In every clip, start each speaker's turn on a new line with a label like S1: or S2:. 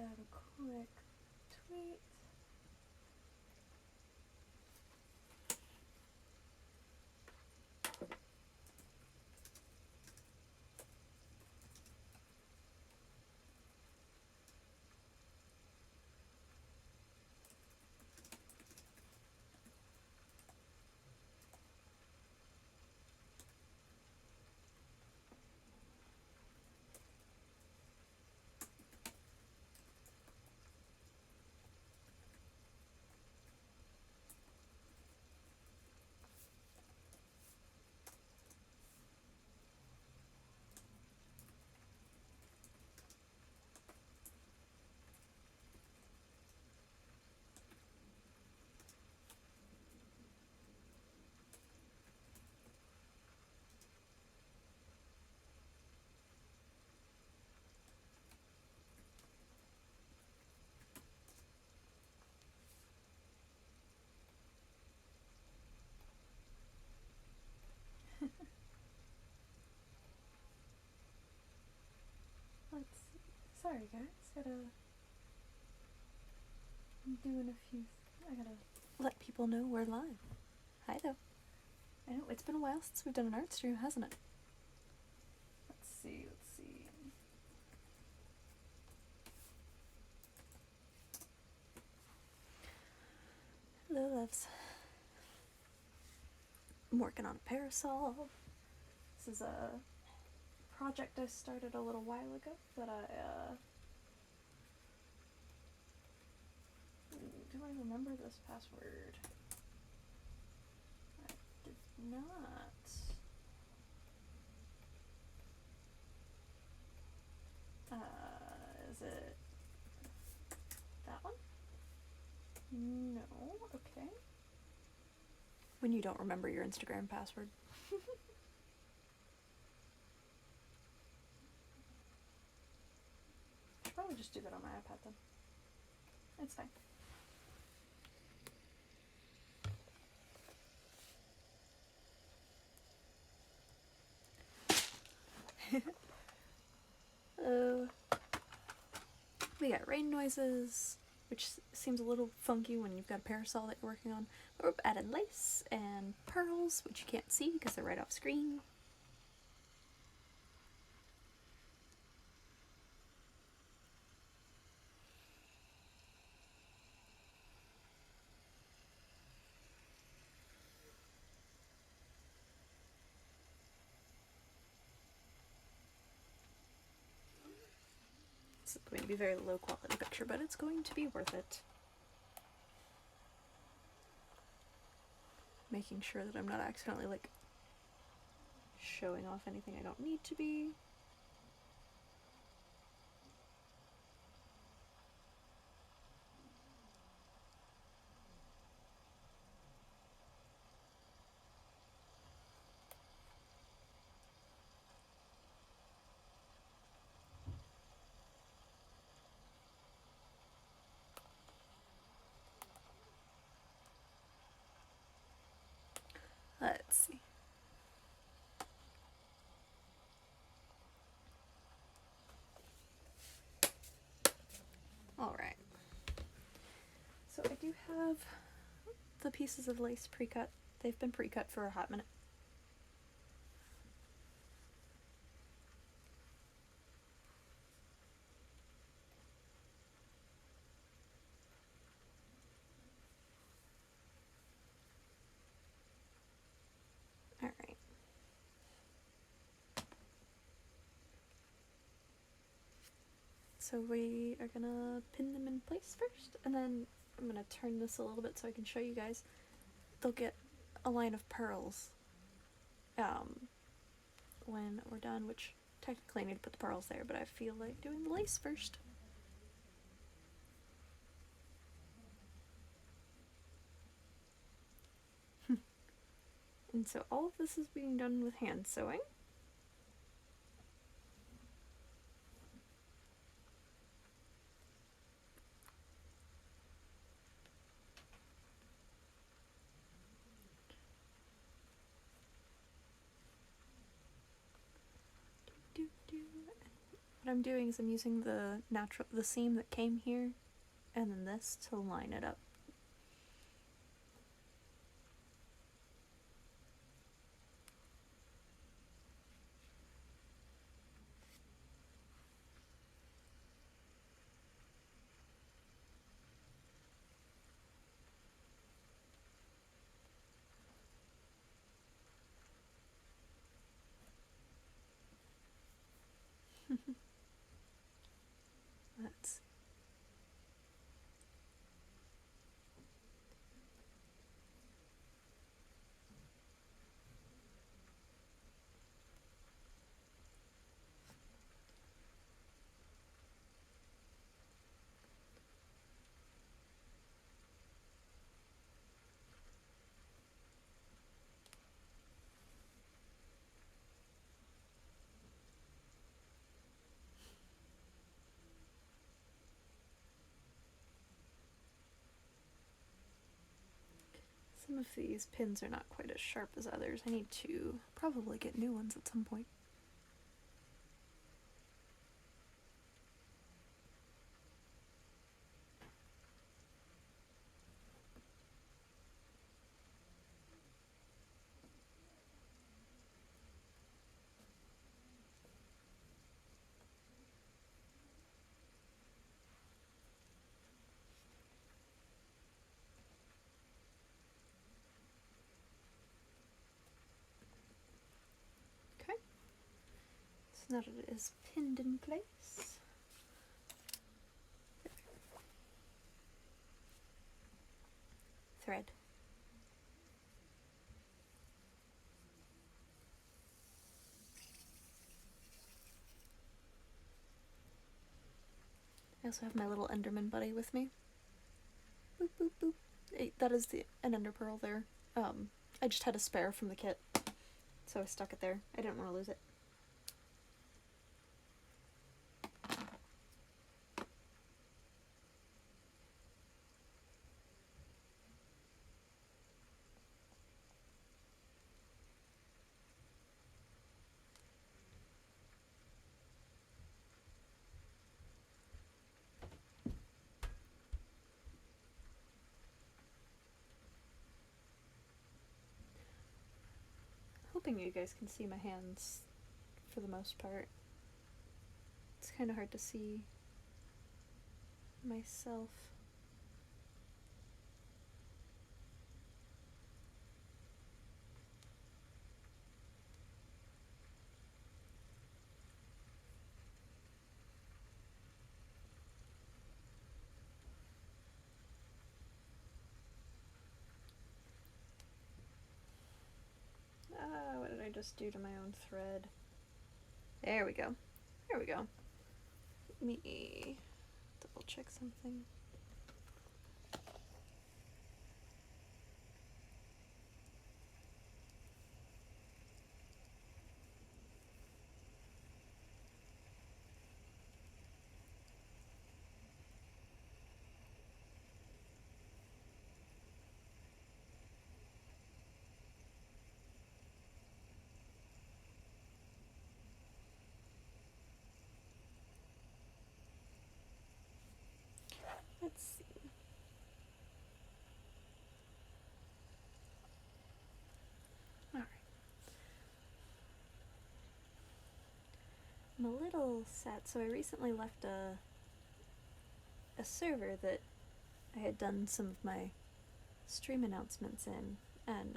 S1: out a quick tweet. Let's see. Sorry guys, I'm doing a few, I gotta let people know we're live. Hi though. I know, it's been a while since we've done an art stream, hasn't it? Let's see. Hello loves. I'm working on a parasol. This is a project I started a little while ago, but do I remember this password? I did not. Is it that one? No, okay. When you don't remember your Instagram password. Should probably just do that on my iPad then. It's fine. We got rain noises, which seems a little funky when you've got a parasol that you're working on. But we've added lace and pearls, which you can't see because they're right off screen. It's going to be a very low quality picture, but it's going to be worth it. Making sure that I'm not accidentally like showing off anything I don't need to be. Let's see. Alright. So I do have the pieces of lace pre-cut. They've been pre-cut for a hot minute. Alright. So we are gonna pin them in place first, and then I'm gonna turn this a little bit so I can show you guys. They'll get a line of pearls when we're done, which technically I need to put the pearls there, but I feel like doing the lace first. And so all of this is being done with hand sewing. what I'm doing is I'm using the seam that came here and then this to line it up. That's some of these pins are not quite as sharp as others. I need to probably get new ones at some point. Okay, so now that it is pinned in place, thread. I also have my little Enderman buddy with me. Boop, boop, boop. Hey, that is an ender pearl there. I just had a spare from the kit, so I stuck it there. I didn't want to lose it. Hoping you guys can see my hands for the most part. It's kind of hard to see myself. What did I just do to my own thread? There we go. There we go. Let me double check something. Let's see. Alright. I'm a little sad. So I recently left a server that I had done some of my stream announcements in, and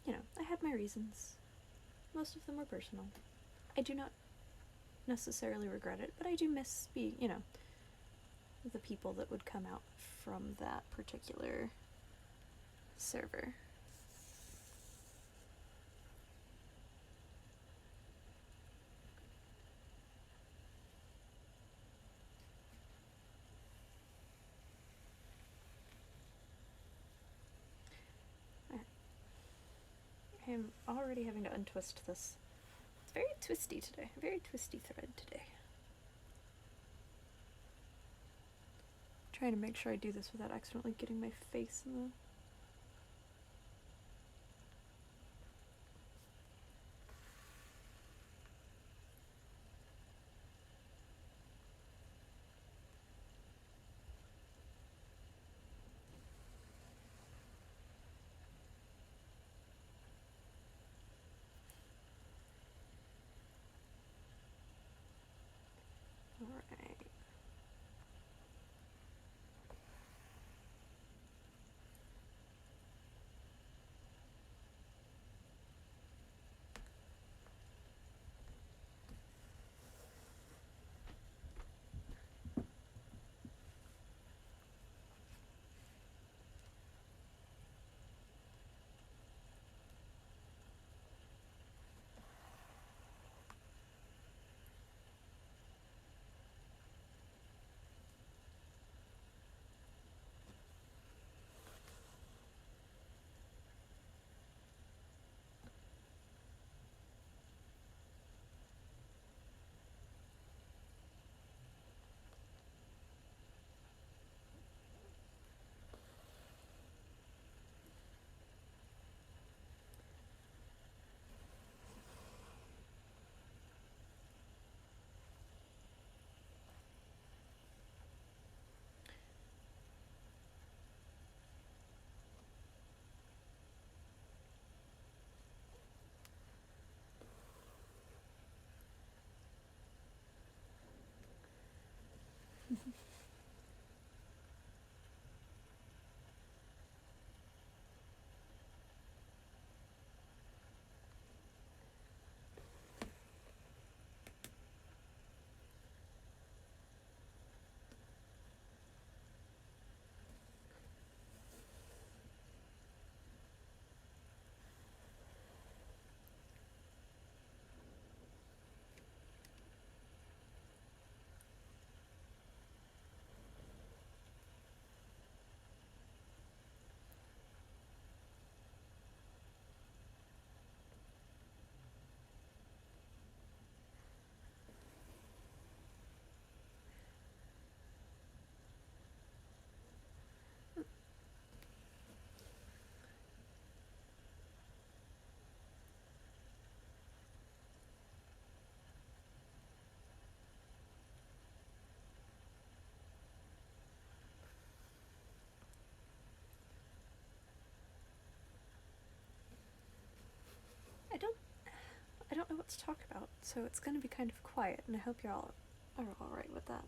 S1: you know, I had my reasons. Most of them were personal. I do not necessarily regret it, but I do miss being, you know, the people that would come out from that particular server. I am already having to untwist this. It's very twisty today. Very twisty thread today. Trying to make sure I do this without accidentally getting my face in the... don't know what to talk about, so it's going to be kind of quiet, and I hope you're all are alright with that.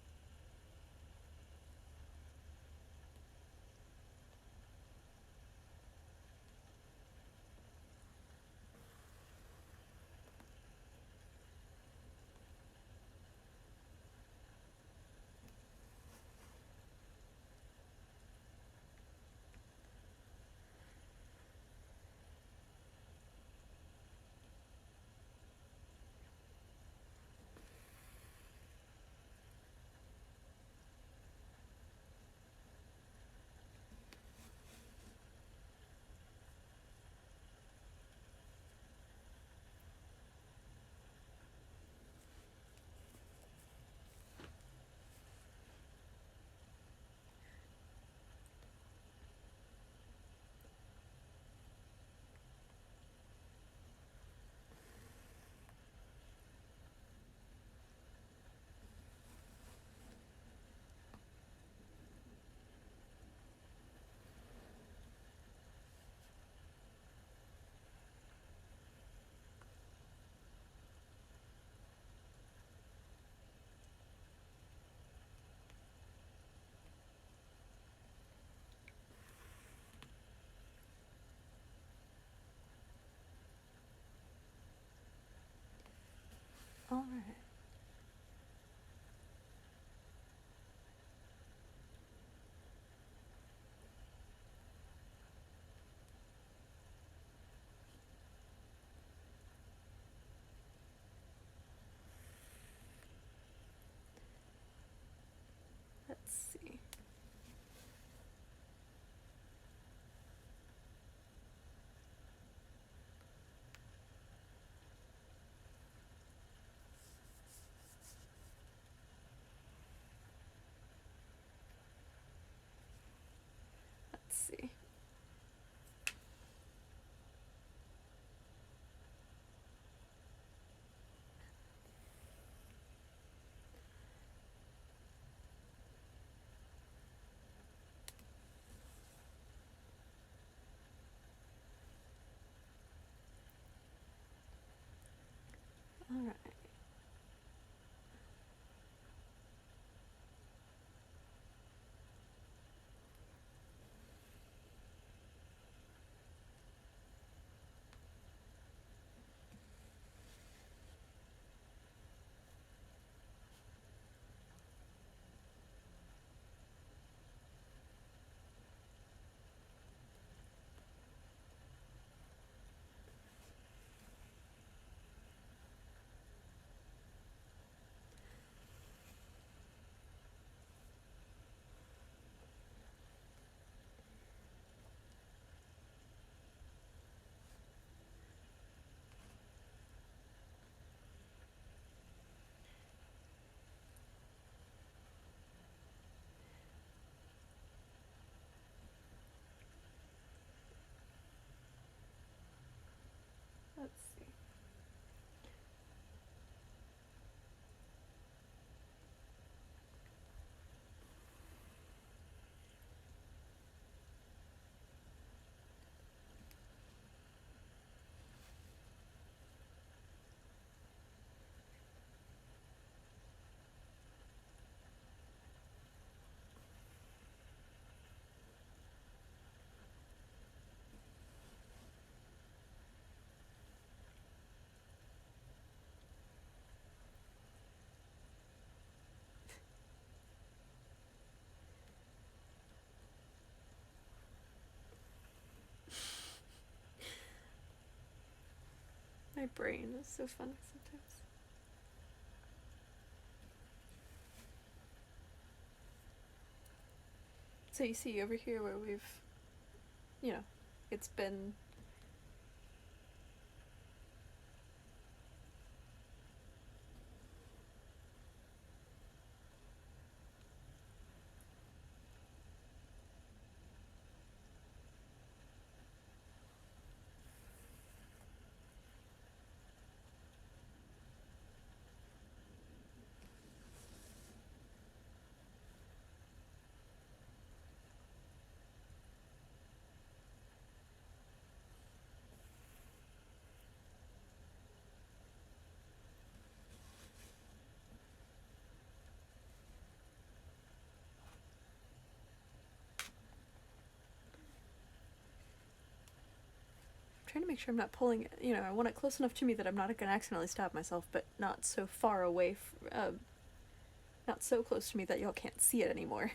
S1: Alright. Let's see. Let's see. Alright. Let's see. My brain is so funny sometimes. So you see over here where we've, it's been trying to make sure I'm not pulling it. You know, I want it close enough to me that I'm not going to accidentally stab myself, but not so far away, not so close to me that y'all can't see it anymore.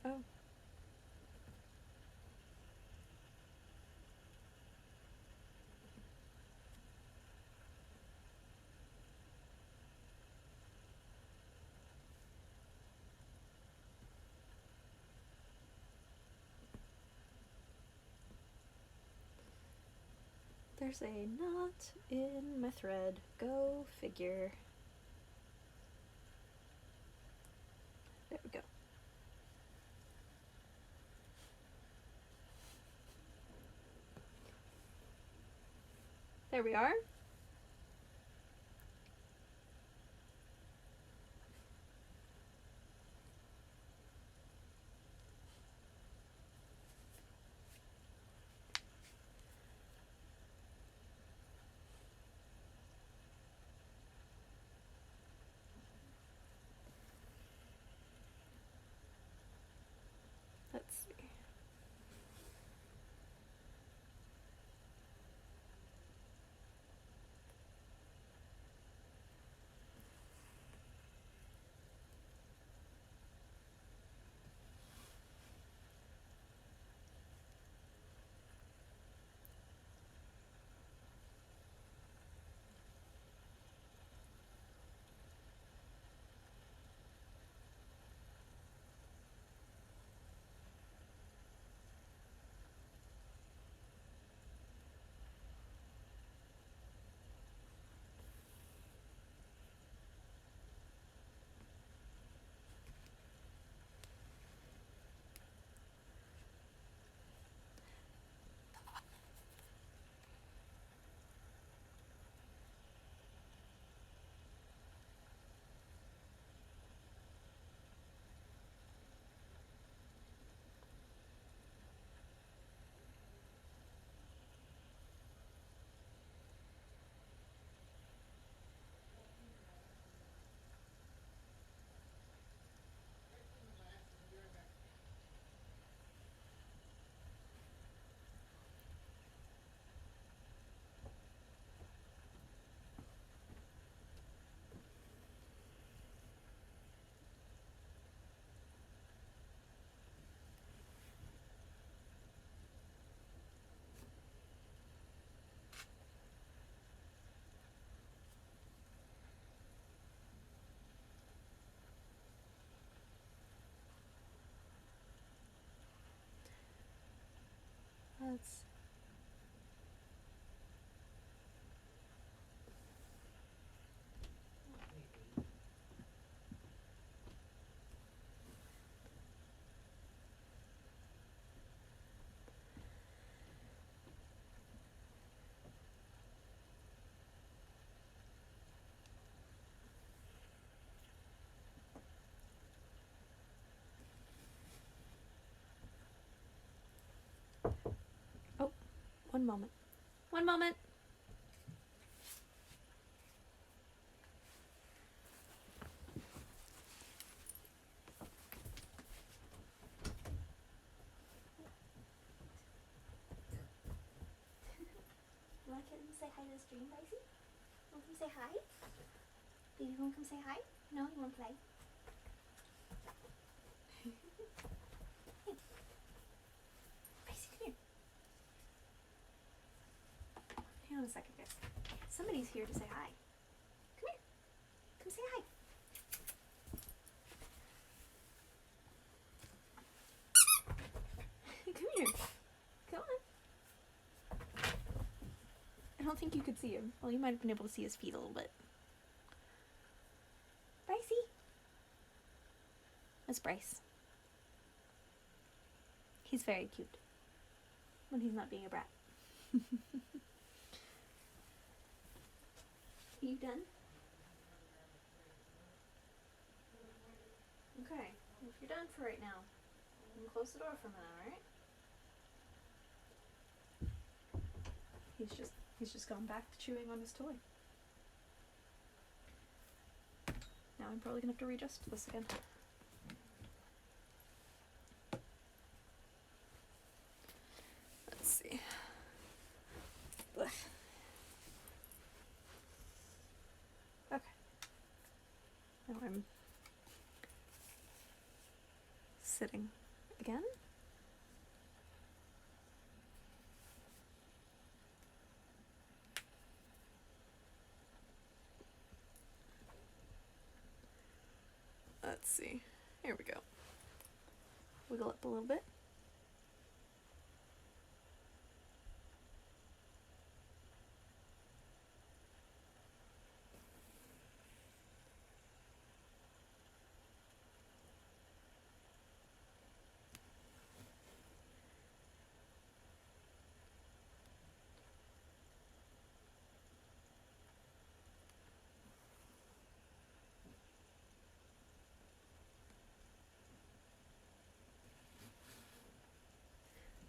S1: Oh. There's a knot in my thread. Go figure. There we go. There we are. Let's see. Let's. Oh, one moment. One moment. You want to come say hi to the stream, Dicey? Want to come say hi? Baby, you want to come say hi? No, you want to play? Hey. Dicey, come here. Hang on a second, guys. Somebody's here to say hi. Come here. Come say hi. Come here. Come on. I don't think you could see him. Well, you might have been able to see his feet a little bit. Brycey. That's Bryce. He's very cute. When he's not being a brat. You done? Okay. If you're done for right now, you can close the door for a minute, alright? He's just He's just gone back to chewing on his toy. Now I'm probably gonna have to readjust this again. Let's see. Ugh. Okay. Now I'm sitting again. Let's see. Here we go. Wiggle up a little bit.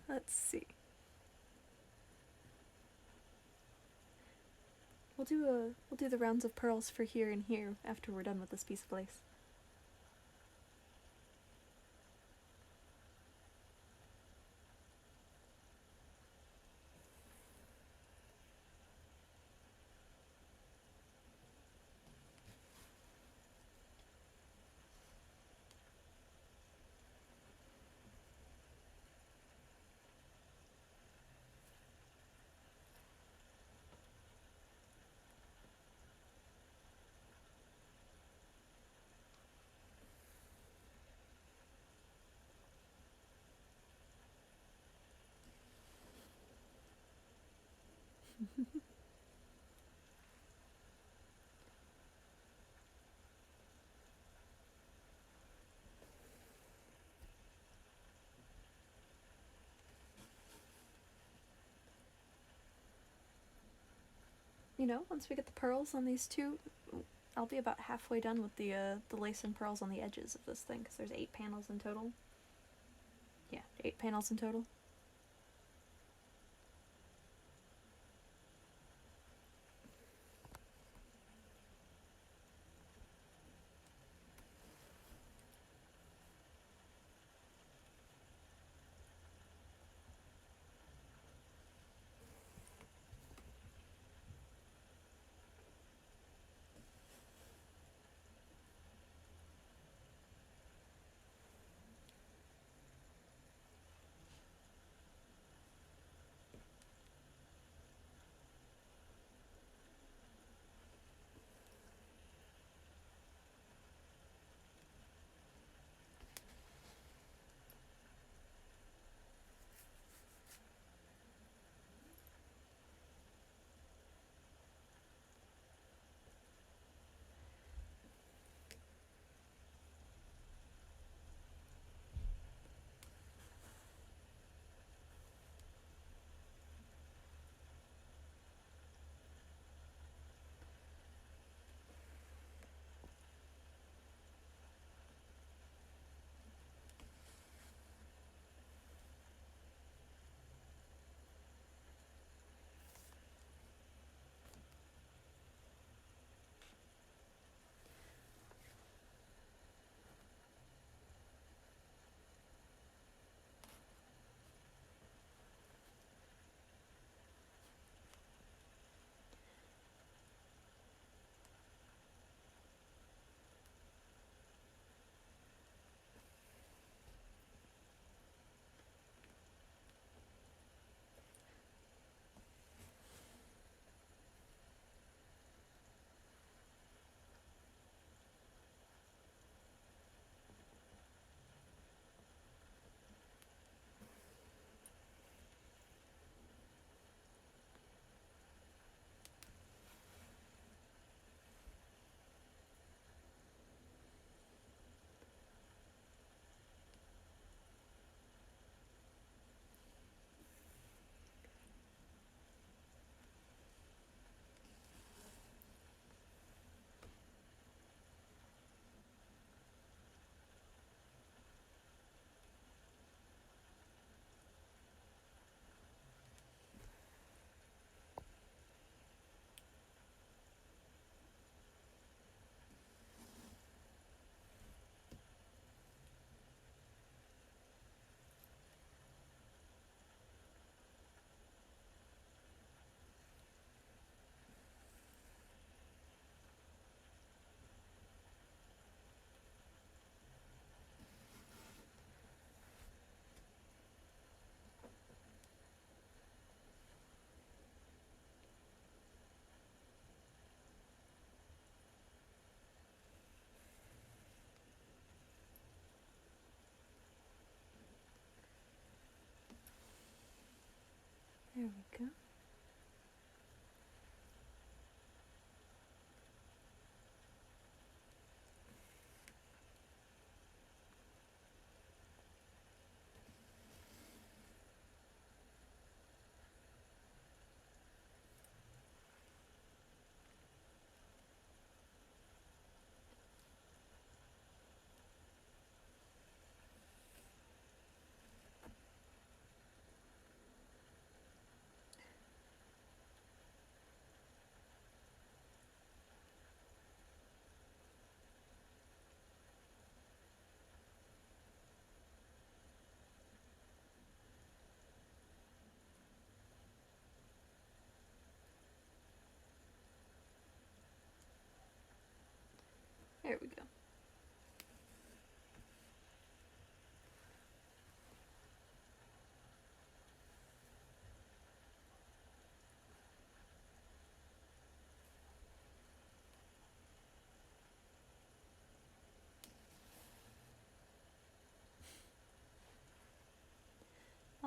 S1: Let's see. We'll do the rounds of pearls for here and here after we're done with this piece of lace. You know, once we get the pearls on these two, I'll be about halfway done with the lace and pearls on the edges of this thing, because there's 8 panels in total. Yeah, 8 panels in total.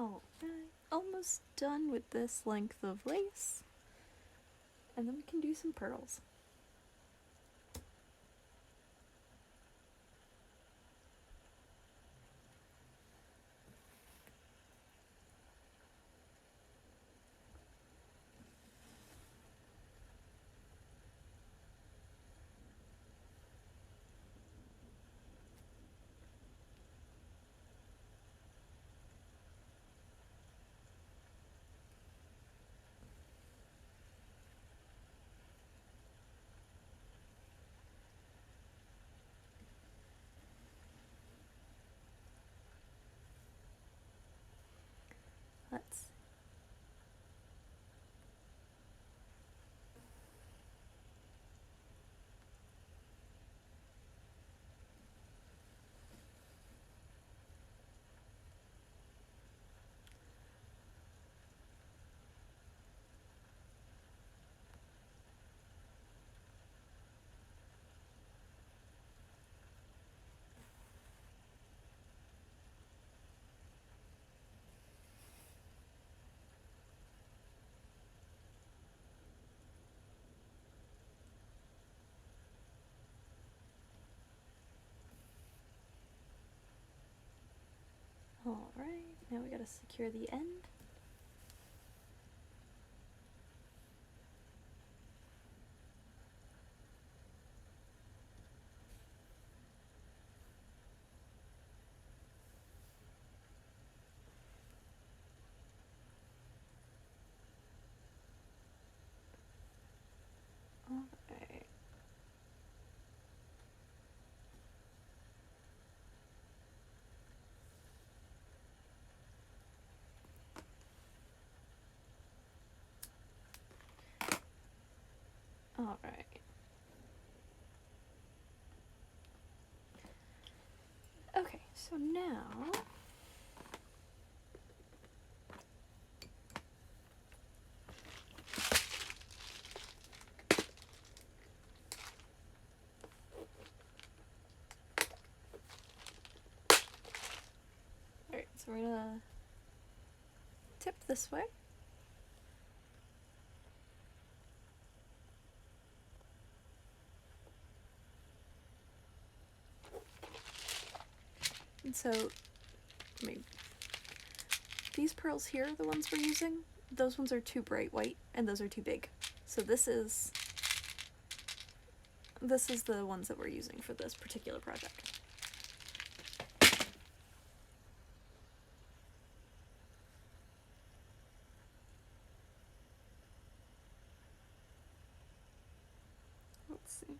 S1: Alright, almost done with this length of lace. And then we can do some pearls. Let's Alright, now we gotta secure the end. Alright. Alright. Okay, so now alright, so we're gonna tip this way. And so, I mean, these pearls here are the ones we're using. Those ones are too bright white, and those are too big. So this is the ones that we're using for this particular project. Let's see.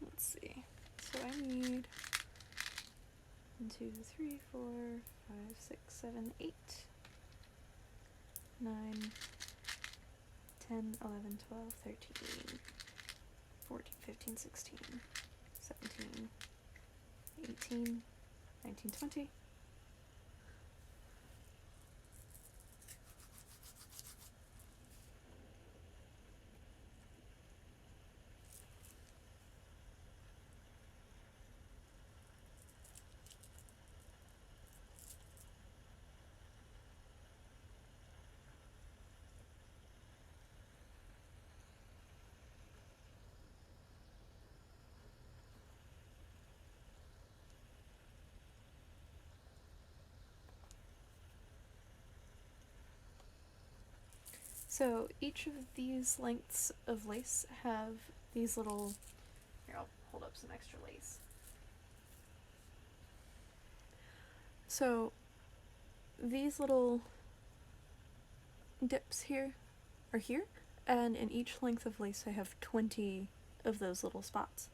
S1: Let's see. So I need 1, 2, 3, 4, 5, 6, 7, 8, 9, 10, 11, 12, 13, 14, 15, 16, 17, 18, 19, 20. So each of these lengths of lace have these little, here I'll hold up some extra lace. So these little dips here are here, and in each length of lace I have 20 of those little spots.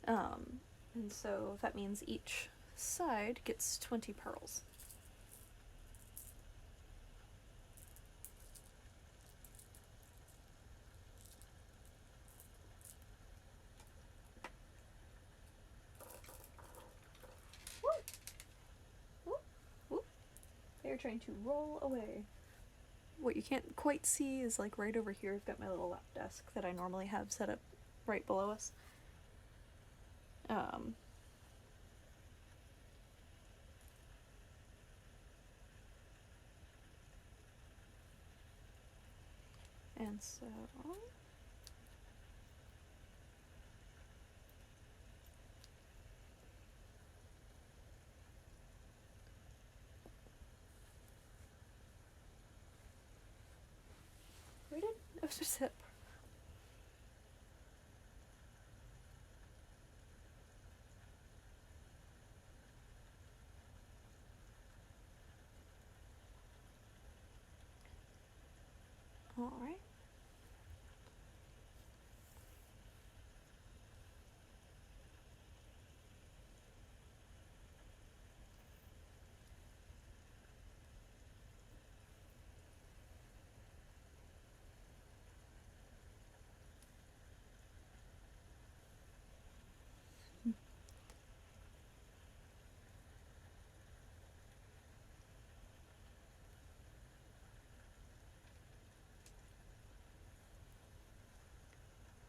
S1: And so that means each side gets 20 pearls. trying to roll away. What you can't quite see is like right over here. I've got my little lap desk that I normally have set up right below us. And so where did zip? All right.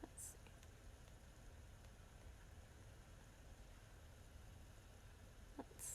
S1: Let's see. Let's see.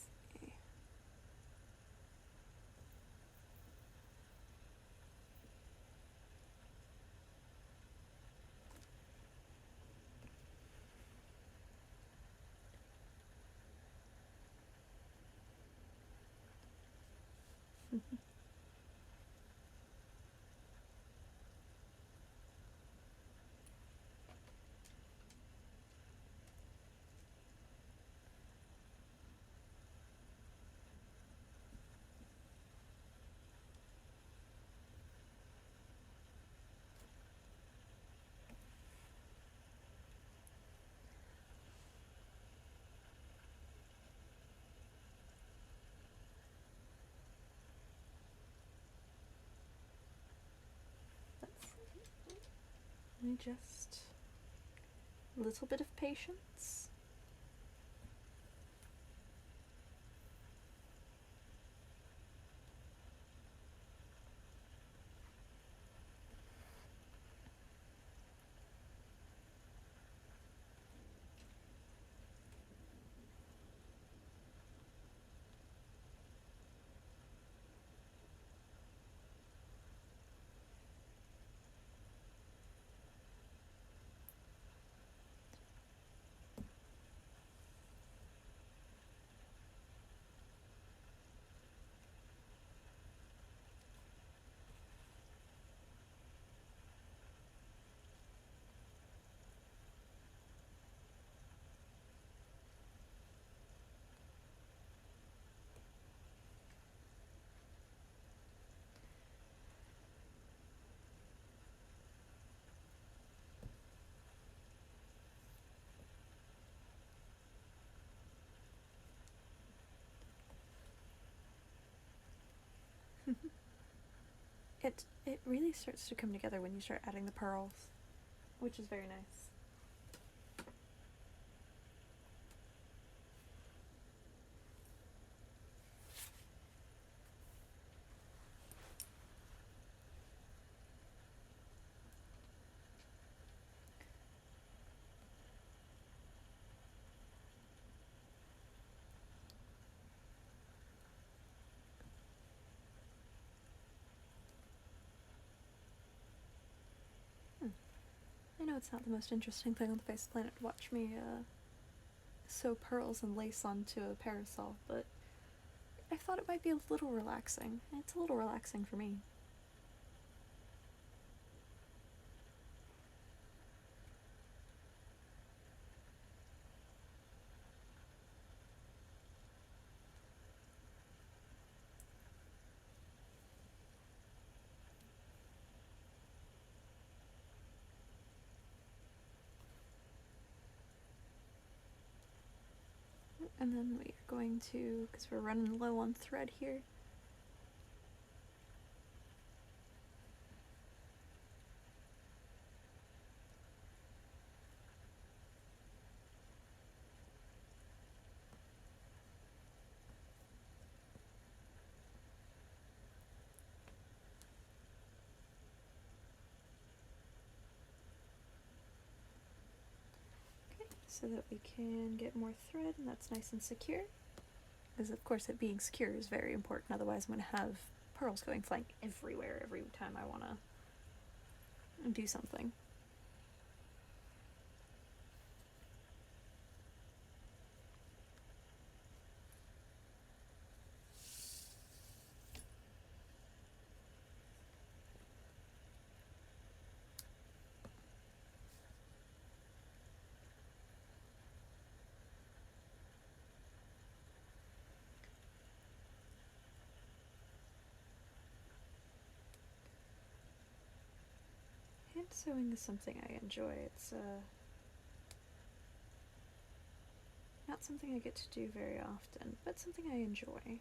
S1: Let me just a little bit of patience. It really starts to come together when you start adding the pearls, which is very nice. I know it's not the most interesting thing on the face of the planet to watch me sew pearls and lace onto a parasol, but I thought it might be a little relaxing. It's a little relaxing for me. And then we are going to, because we're running low on thread here, so that we can get more thread, and that's nice and secure. Because of course it being secure is very important, otherwise I'm going to have pearls going flying everywhere every time I want to do something. Hand sewing is something I enjoy. It's not something I get to do very often, but something I enjoy.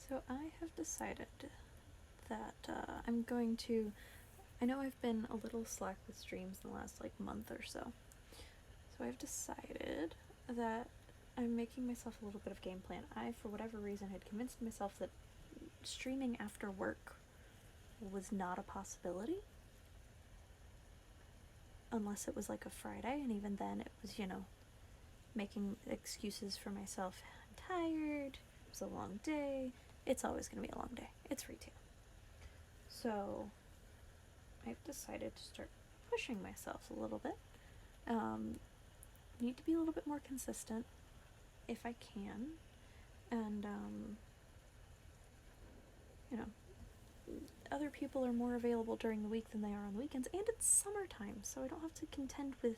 S1: So I have decided that I'm going to. I know I've been a little slack with streams in the last month or so. So I've decided that I'm making myself a little bit of game plan. I, for whatever reason, had convinced myself that streaming after work was not a possibility. Unless it was a Friday, and even then it was, making excuses for myself. I'm tired, it was a long day. It's always going to be a long day. It's retail. So I've decided to start pushing myself a little bit. Need to be a little bit more consistent if I can. And, other people are more available during the week than they are on the weekends, and it's summertime, so I don't have to contend with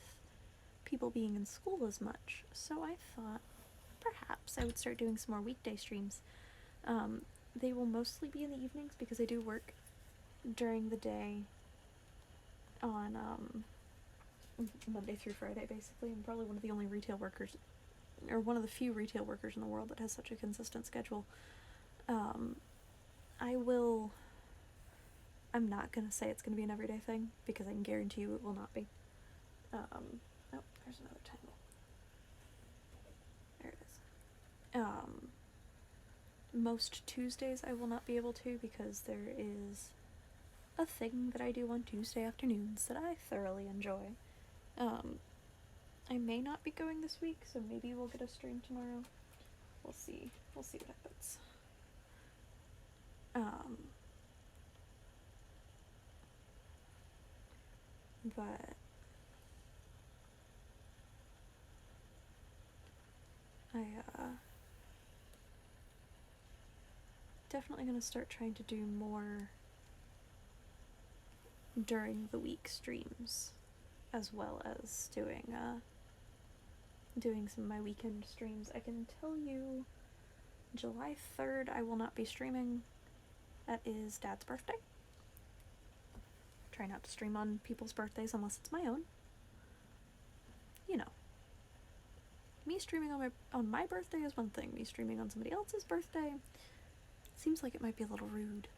S1: people being in school as much. So I thought perhaps I would start doing some more weekday streams. They will mostly be in the evenings because I do work during the day on Monday through Friday, basically. I'm probably one of the only retail workers, or one of the few retail workers in the world that has such a consistent schedule. I'm not going to say it's going to be an everyday thing, because I can guarantee you it will not be. Oh, there's another tangle. There it is. Most Tuesdays I will not be able to, because there is a thing that I do on Tuesday afternoons that I thoroughly enjoy. I may not be going this week, so maybe we'll get a stream tomorrow. We'll see what happens. But I definitely gonna start trying to do more during the week streams, as well as doing some of my weekend streams. I can tell you, July 3rd I will not be streaming. That is Dad's birthday. Try not to stream on people's birthdays unless it's my own. Me streaming on my birthday is one thing. Me streaming on somebody else's birthday seems like it might be a little rude.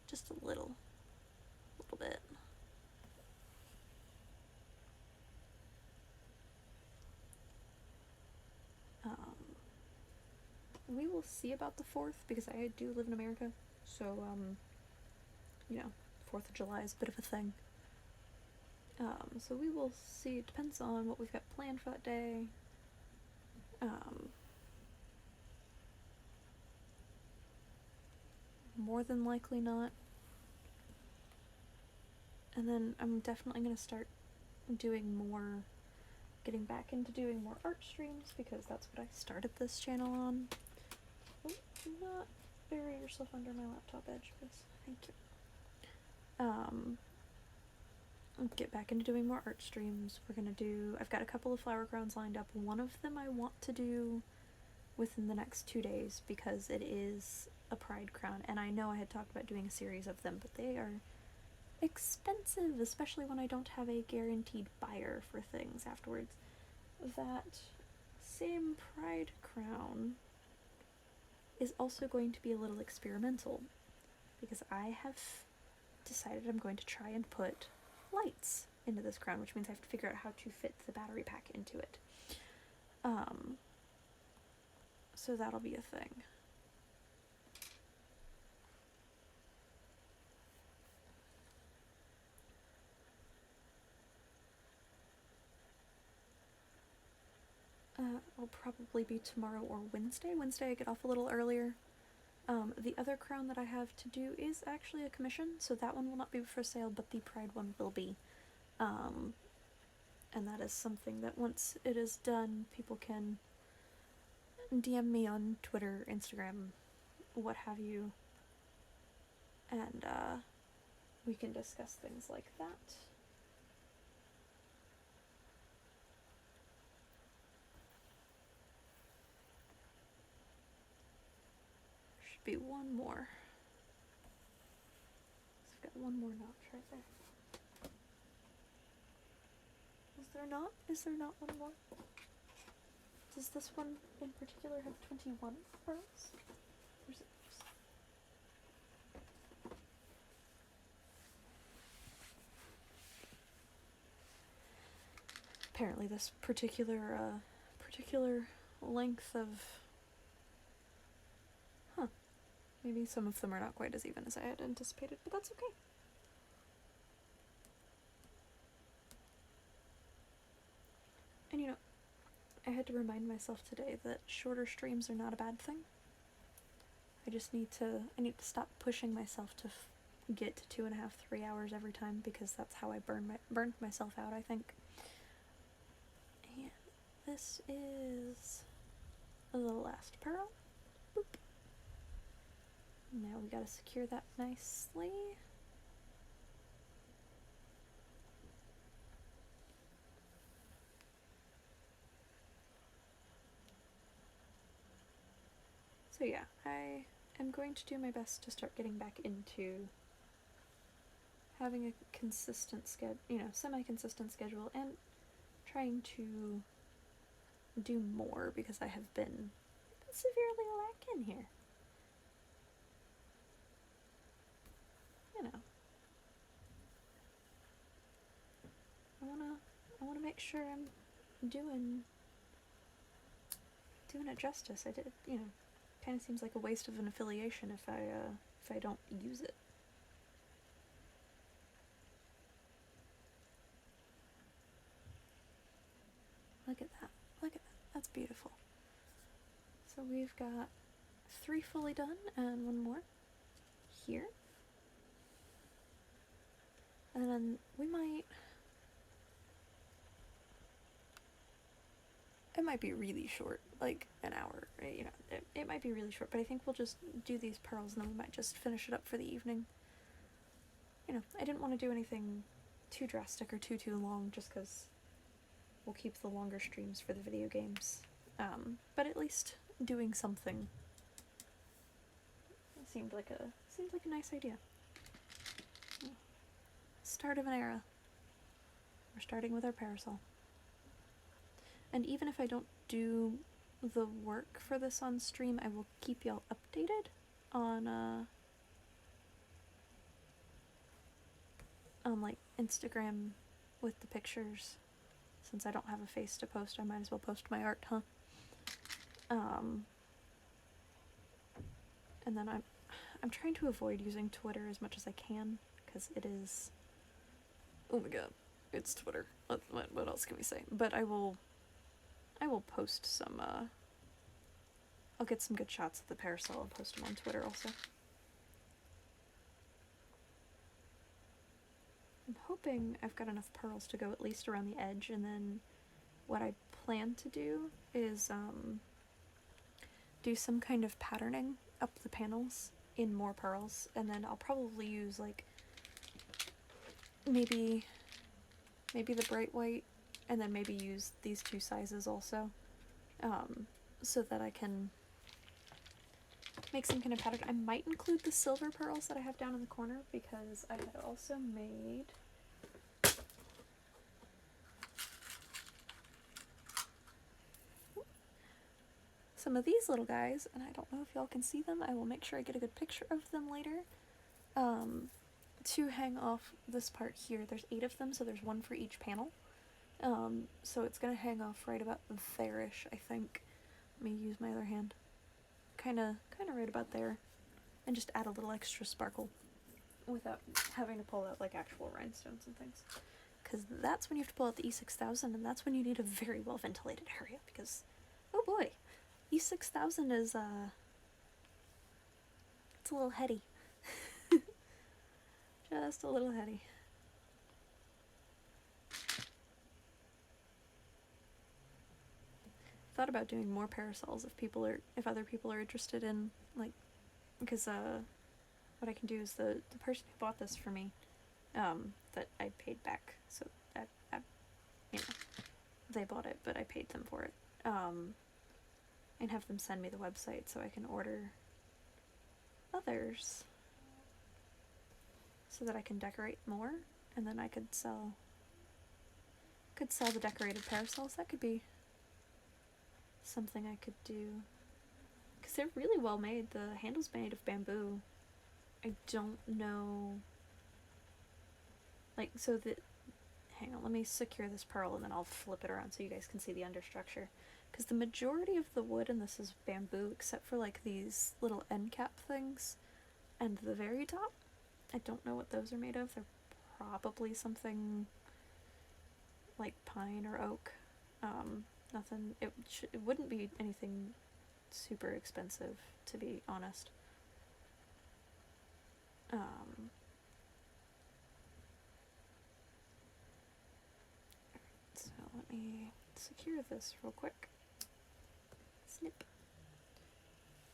S1: Just a little bit. We will see about the 4th, because I do live in America, so 4th of July is a bit of a thing. So we will see. It depends on what we've got planned for that day. More than likely not. And then I'm definitely going to start getting back into doing more art streams, because that's what I started this channel on. Oh, do not bury yourself under my laptop edge, please. Thank you. Get back into doing more art streams. I've got a couple of flower crowns lined up. One of them I want to do within the next 2 days, because it is a pride crown, and I know I had talked about doing a series of them, but they are expensive, especially when I don't have a guaranteed buyer for things afterwards. That same pride crown is also going to be a little experimental, because I have decided I'm going to try and put lights into this crown, which means I have to figure out how to fit the battery pack into it. So that'll be a thing. It'll probably be tomorrow or Wednesday. Wednesday I get off a little earlier. The other crown that I have to do is actually a commission, so that one will not be for sale, but the pride one will be. And that is something that once it is done, people can DM me on Twitter, Instagram, what have you, and we can discuss things like that. Should be one more. So I've got one more notch right there. Is there not one more? Does this one in particular have 21 pearls? Or is it just... Apparently this particular length of... Maybe some of them are not quite as even as I had anticipated, but that's okay. And I had to remind myself today that shorter streams are not a bad thing. I need to stop pushing myself to get to 2.5, 3 hours every time, because that's how I burned myself out, I think. And this is the last pearl. Boop. Now we gotta secure that nicely. So yeah, I am going to do my best to start getting back into having a consistent semi-consistent schedule, and trying to do more, because I have been severely lacking here. I wanna make sure I'm doing it justice. I did, kind of seems like a waste of an affiliation if I don't use it. Look at that. Look at that. That's beautiful. So we've got 3 fully done and 1 more here. And then we might... It might be really short, like an hour, right? It might be really short, but I think we'll just do these pearls and then we might just finish it up for the evening. I didn't want to do anything too drastic or too long, just because we'll keep the longer streams for the video games. But at least doing something seemed like a nice idea. Start of an era. We're starting with our Parasol. And even if I don't do the work for this on stream, I will keep y'all updated on like Instagram with the pictures. Since I don't have a face to post, I might as well post my art, huh? And then I'm trying to avoid using Twitter as much as I can, because it is, oh my god, it's Twitter. What else can we say? But I will post some, I'll get some good shots of the Parasol and post them on Twitter also. I'm hoping I've got enough pearls to go at least around the edge, and then what I plan to do is do some kind of patterning up the panels in more pearls, and then I'll probably use like maybe the bright white, and then maybe use these two sizes also, so that I can make some kind of pattern. I might include the silver pearls that I have down in the corner, because I had also made some of these little guys, and I don't know if y'all can see them. I will make sure I get a good picture of them later, to hang off this part here. There's 8 of them, so there's 1 for each panel. So it's gonna hang off right about there-ish, I think. Let me use my other hand. Kinda right about there. And just add a little extra sparkle without having to pull out like actual rhinestones and things. Because that's when you have to pull out the E6000, and that's when you need a very well ventilated area, because, oh boy, E6000 is, it's a little heady. Just a little heady. Thought about doing more parasols if other people are interested in, like, because what I can do is the person who bought this for me, that I paid back, so that you know, they bought it but I paid them for it, and have them send me the website so I can order others, so that I can decorate more, and then I could sell the decorated parasols. That could be something I could do, because they're really well made. The handle's made of bamboo. I don't know, like, so that, hang on, let me secure this pearl and then I'll flip it around so you guys can see the understructure, because the majority of the wood in this is bamboo, except for like these little end cap things and the very top. I don't know what those are made of. They're probably something like pine or oak. Nothing, it wouldn't be anything super expensive, to be honest. So let me secure this real quick. Snip.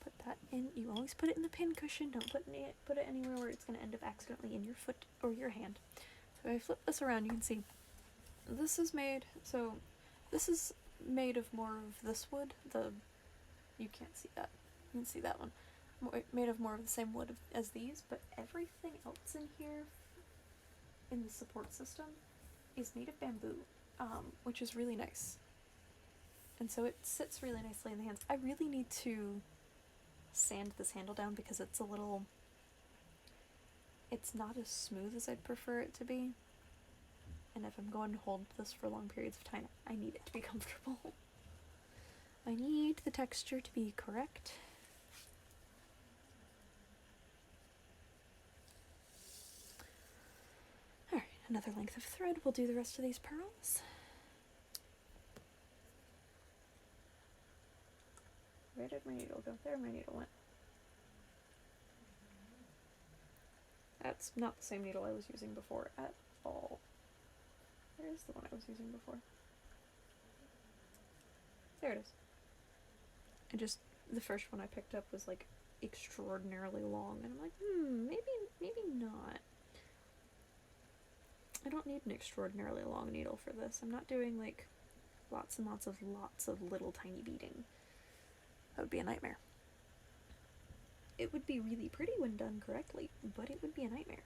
S1: Put that in. You always put it in the pin cushion. Don't put it anywhere where it's going to end up accidentally in your foot or your hand. So if I flip this around, you can see this is made. So this is made of more of this wood. You can't see that. You can see that one. Made of more of the same wood as these, but everything else in here, in the support system, is made of bamboo, which is really nice. And so it sits really nicely in the hands. I really need to sand this handle down because it's not as smooth as I'd prefer it to be. And if I'm going to hold this for long periods of time, I need it to be comfortable. I need the texture to be correct. Alright, another length of thread. We'll do the rest of these pearls. Where did my needle go? There my needle went. That's not the same needle I was using before at all. Where's the one I was using before? There it is. The first one I picked up was like extraordinarily long, and I'm like, maybe not. I don't need an extraordinarily long needle for this. I'm not doing like lots and lots of little tiny beading. That would be a nightmare. It would be really pretty when done correctly, but it would be a nightmare.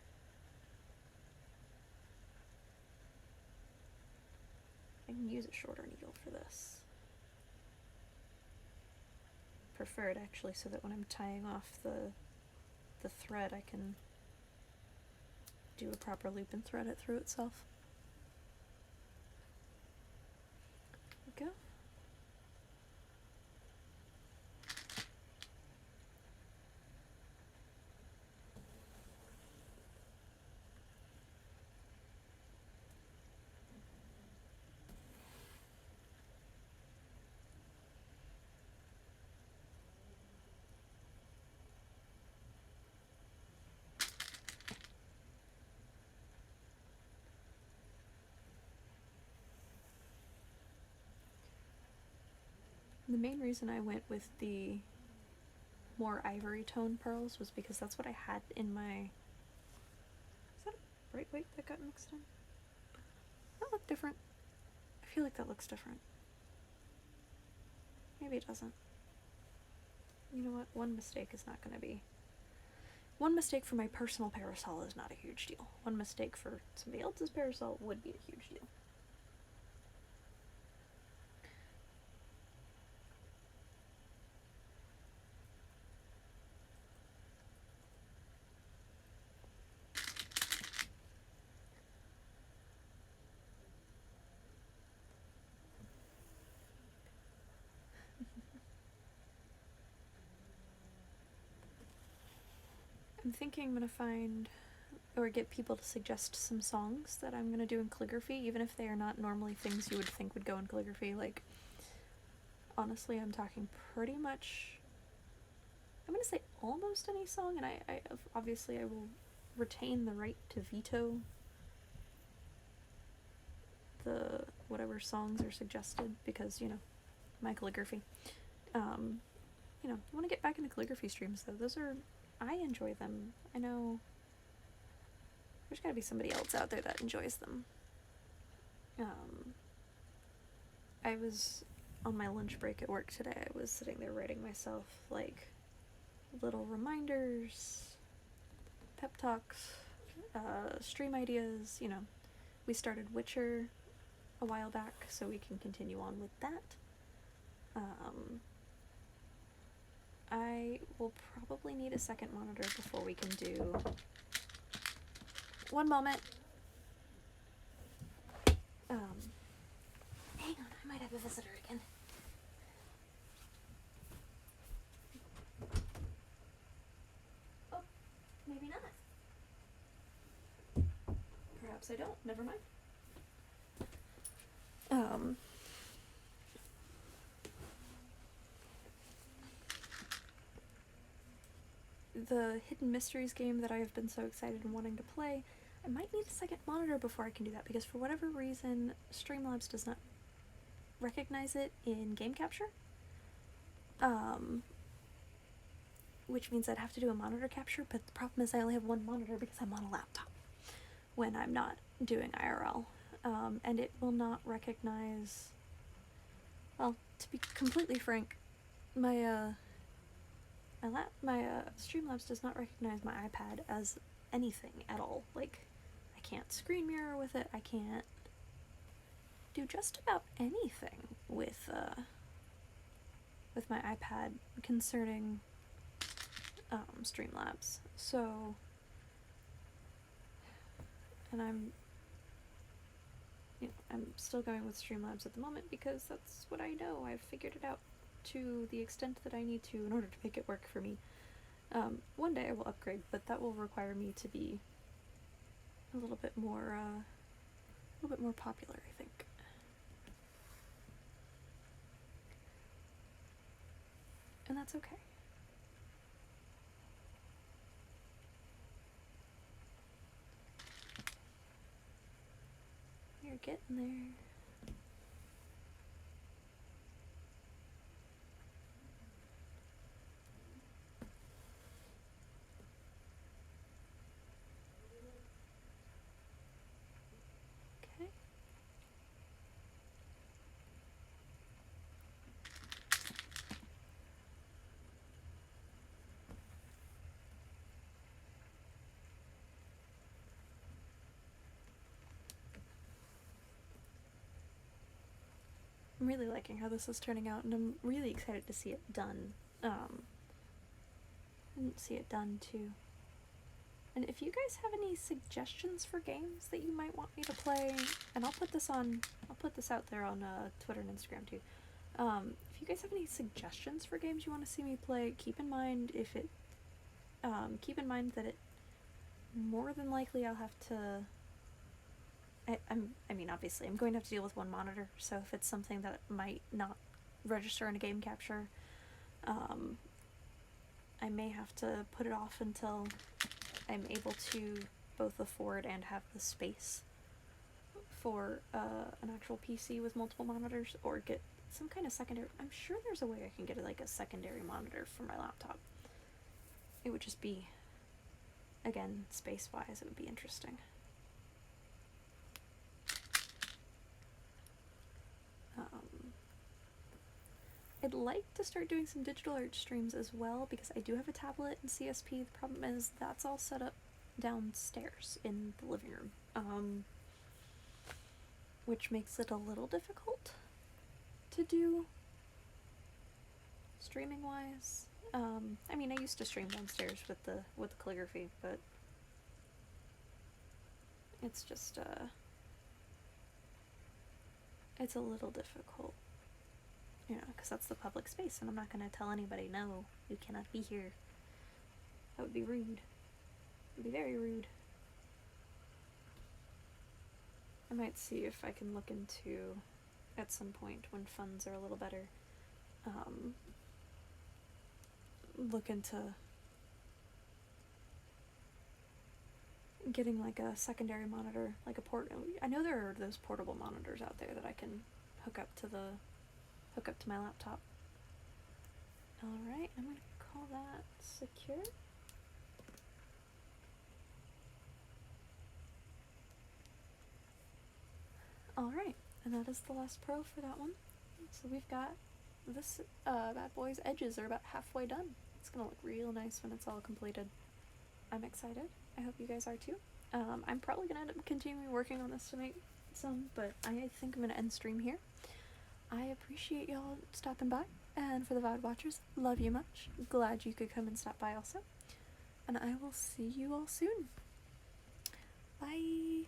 S1: I can use a shorter needle for this. Preferred actually, so that when I'm tying off the thread, I can do a proper loop and thread it through itself. There we go. The main reason I went with the more ivory tone pearls was because that's what I had in my... Is that a bright white that got mixed in? That looked different. I feel like that looks different. Maybe it doesn't. You know what? One mistake is not going to be... One mistake for my personal parasol is not a huge deal. One mistake for somebody else's parasol would be a huge deal. I'm thinking I'm going to find or get people to suggest some songs that I'm going to do in calligraphy, even if they are not normally things you would think would go in calligraphy. Like, honestly, I'm talking pretty much, I'm going to say almost any song, and I obviously I will retain the right to veto the whatever songs are suggested because, you know, my calligraphy. You know, I want to get back into calligraphy streams though. Those are, I enjoy them. I know there's gotta be somebody else out there that enjoys them. I was on my lunch break at work today. I was sitting there writing myself like little reminders, pep talks, stream ideas. You know, we started Witcher a while back, so we can continue on with that. I will probably need a second monitor before we can do... One moment. Hang on, I might have a visitor again. Oh, maybe not. Perhaps I don't. Never mind. The Hidden Mysteries game that I have been so excited and wanting to play, I might need a second monitor before I can do that, because for whatever reason, Streamlabs does not recognize it in game capture. Which means I'd have to do a monitor capture, but the problem is I only have one monitor because I'm on a laptop when I'm not doing IRL. And it will not recognize... Well, to be completely frank, my Streamlabs does not recognize my iPad as anything at all. Like, I can't screen mirror with it, I can't do just about anything with my iPad concerning Streamlabs. So, and I'm still going with Streamlabs at the moment because that's what I know. I've figured it out to the extent that I need to in order to make it work for me. One day I will upgrade, but that will require me to be a little bit more popular, I think. And that's okay. You're getting there. Okay. I'm really liking how this is turning out, and I'm really excited to see it done. And see it done too. And if you guys have any suggestions for games that you might want me to play, and I'll put this out there on Twitter and Instagram too. If you guys have any suggestions for games you want to see me play, keep in mind that it more than likely I'll have to. I mean, obviously, I'm going to have to deal with one monitor, so if it's something that might not register in a game capture, I may have to put it off until I'm able to both afford and have the space for an actual PC with multiple monitors, or get some kind of secondary. I'm sure there's a way I can get like a secondary monitor for my laptop. It would just be, again, space-wise, it would be interesting. I'd like to start doing some digital art streams as well, because I do have a tablet and CSP. The problem is that's all set up downstairs in the living room, which makes it a little difficult to do streaming wise. I mean, I used to stream downstairs with the calligraphy, but it's just it's a little difficult, you know, because that's the public space, and I'm not going to tell anybody, no, you cannot be here. That would be rude. It would be very rude. I might see if I can look into, at some point when funds are a little better, look into getting like a secondary monitor, like a I know there are those portable monitors out there that I can hook up to my laptop. Alright, I'm gonna call that secure. Alright, and that is the last pro for that one. So we've got this bad boy's edges are about halfway done. It's gonna look real nice when it's all completed. I'm excited. I hope you guys are too. I'm probably gonna end up continuing working on this to make some, but I think I'm gonna end stream here. I appreciate y'all stopping by, and for the VOD watchers, love you much. Glad you could come and stop by also. And I will see you all soon. Bye!